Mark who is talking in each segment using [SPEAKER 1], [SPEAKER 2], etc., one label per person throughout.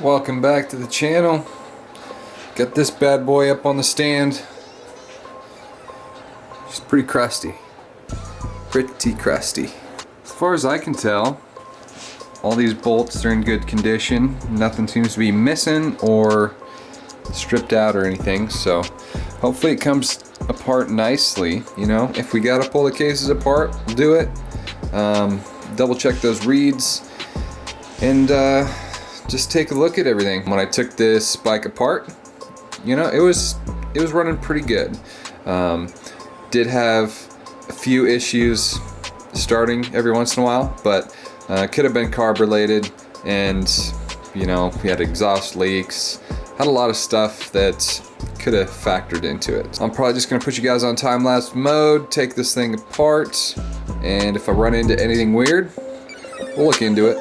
[SPEAKER 1] Welcome back to the channel. Got this bad boy up on the stand. It's pretty crusty. Pretty crusty. As far as I can tell, all these bolts are in good condition. Nothing seems to be missing or stripped out or anything, so hopefully it comes apart nicely. You know, if we gotta pull the cases apart, we'll do it. Double check those reeds and just take a look at everything. When I took this bike apart, you know, it was running pretty good. Did have a few issues starting every once in a while, but could have been carb related, and you know, we had exhaust leaks, had a lot of stuff that could have factored into it. I'm probably just gonna put you guys on time-lapse mode, take this thing apart, and if I run into anything weird, we'll look into it.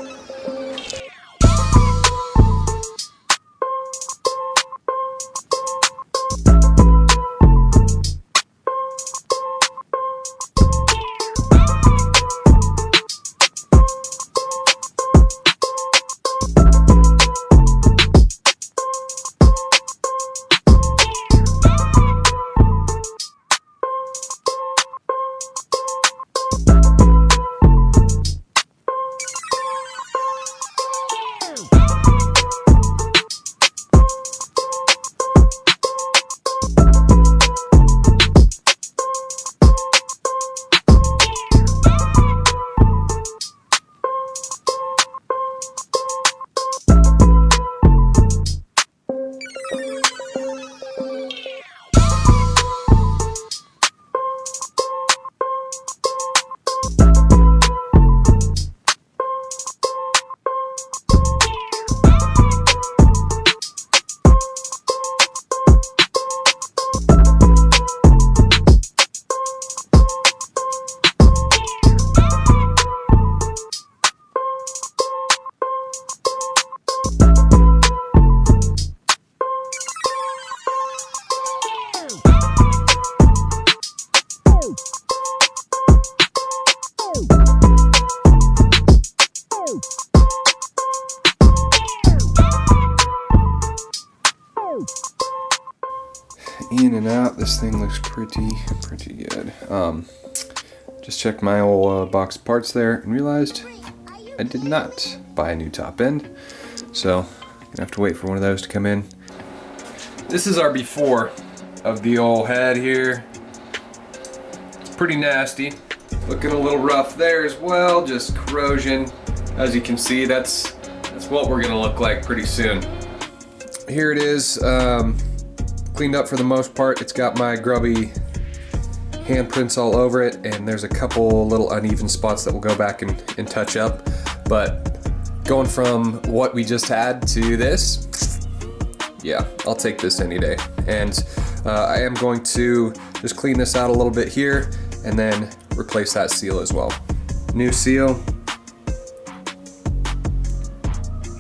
[SPEAKER 1] In and out, this thing looks pretty good. Just checked my old box of parts there and realized I did not buy a new top end, so I'm gonna have to wait for one of those to come in. This is our before of the old head here. It's pretty nasty, looking a little rough there as well, just corrosion. As you can see, that's what we're gonna look like pretty soon. Here it is. Cleaned up for the most part. It's got my grubby handprints all over it, and there's a couple little uneven spots that we'll go back and touch up. But going from what we just had to this, yeah, I'll take this any day. And I am going to just clean this out a little bit here and then replace that seal as well. New seal.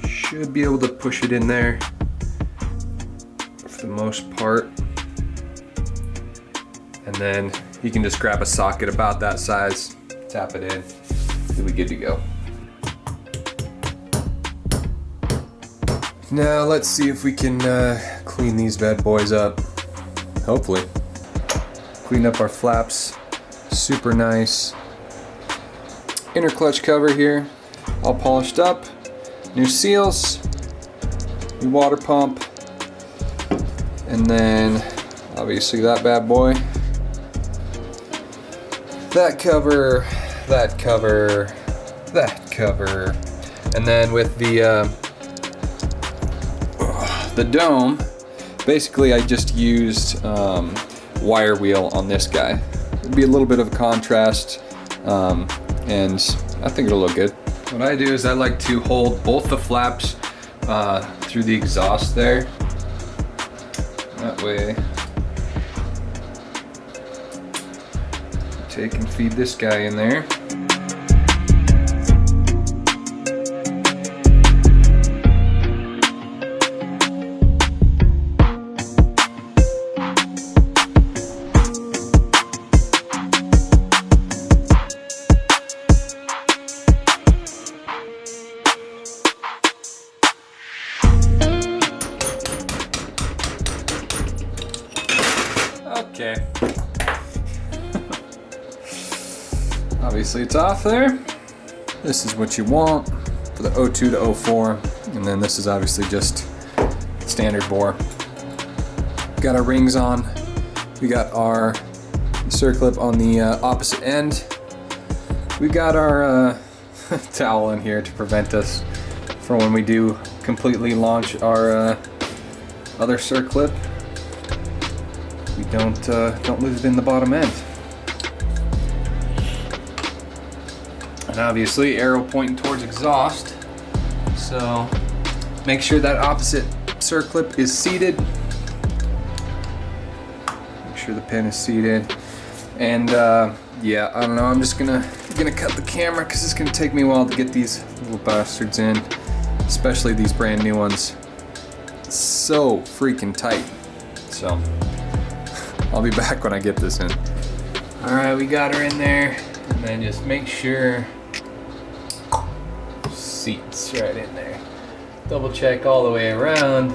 [SPEAKER 1] Should be able to push it in there for the most part, and then you can just grab a socket about that size, tap it in, you'll be good to go. Now let's see if we can clean these bad boys up. Hopefully. Clean up our flaps, super nice. Inner clutch cover here, all polished up. New seals, new water pump, and then obviously that bad boy. That cover, that cover, that cover. And then with the dome, basically I just used wire wheel on this guy. It'd be a little bit of a contrast, and I think it'll look good. What I do is I like to hold both the flaps through the exhaust there. That way, take and feed this guy in there. obviously it's off there. This is what you want for the 02 to 04, and then this is obviously just standard bore. Got our rings on. We got our circlip on the opposite end. We got our towel in here to prevent us from when we do completely launch our other circlip. We don't lose it in the bottom end. And obviously arrow pointing towards exhaust, so make sure that opposite circlip is seated. Make sure the pin is seated. And yeah, I don't know, I'm just gonna cut the camera because it's gonna take me a while to get these little bastards in, especially these brand new ones. It's so freaking tight. So I'll be back when I get this in. Alright, we got her in there, and then just make sure seats right in there. Double check all the way around.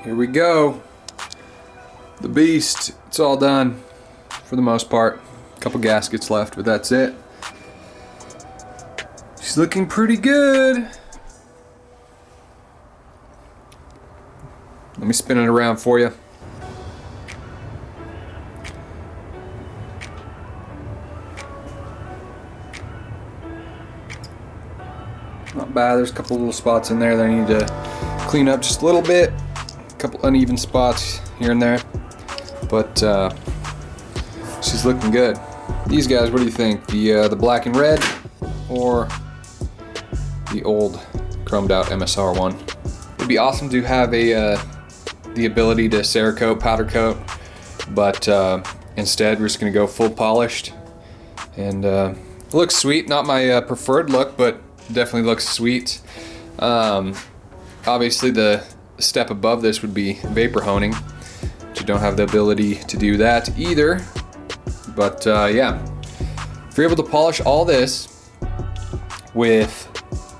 [SPEAKER 1] here we go. The beast. It's all done for the most part. A couple gaskets left, but that's it. She's looking pretty good. Let me spin it around for you. Not bad. There's a couple little spots in there that I need to clean up just a little bit. A couple uneven spots here and there. But she's looking good. These guys, what do you think? The black and red or the old chromed out MSR one? It'd be awesome to have the ability to cerakote, powder coat, but instead we're just gonna go full polished. And it looks sweet. Not my preferred look, but definitely looks sweet. Obviously the step above this would be vapor honing, but you don't have the ability to do that either. But yeah, if you're able to polish all this with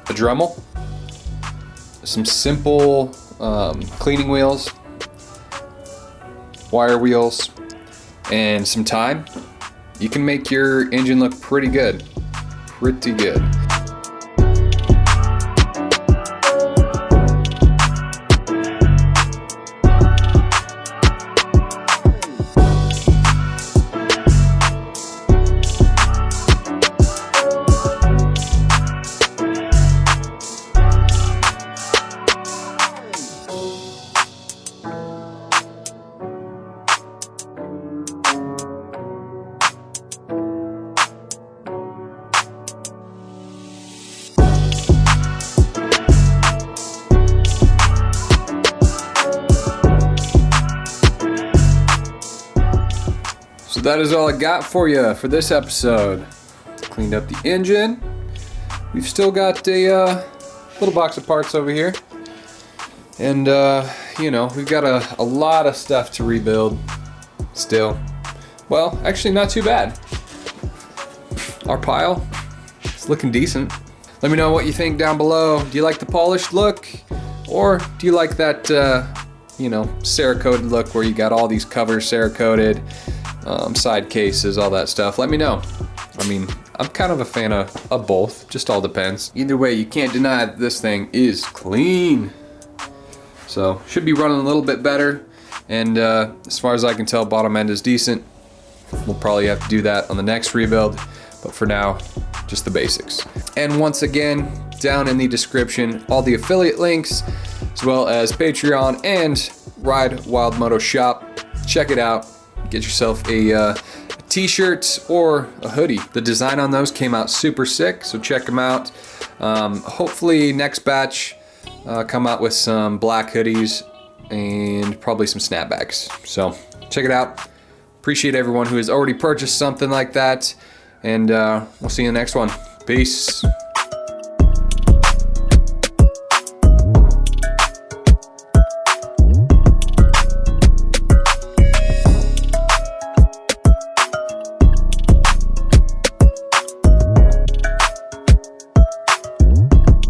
[SPEAKER 1] a Dremel, some simple cleaning wheels, wire wheels, and some time, you can make your engine look pretty good. Pretty good. So that is all I got for you for this episode. Cleaned up the engine. We've still got a little box of parts over here. And, you know, we've got a lot of stuff to rebuild still. Well, actually not too bad. Our pile is looking decent. Let me know what you think down below. Do you like the polished look? Or do you like that, you know, cerakoted look where you got all these covers cerakoted? Side cases, all that stuff. Let me know. I mean, I'm kind of a fan of both. Just all depends. Either way, you can't deny that this thing is clean. So, should be running a little bit better. And as far as I can tell, bottom end is decent. We'll probably have to do that on the next rebuild. But for now, just the basics. And once again, down in the description, all the affiliate links, as well as Patreon and Ride WildMoto shop. Check it out. Get yourself a t-shirt or a hoodie. The design on those came out super sick, so check them out. Hopefully next batch come out with some black hoodies and probably some snapbacks. So check it out. Appreciate everyone who has already purchased something like that, and we'll see you in the next one. Peace.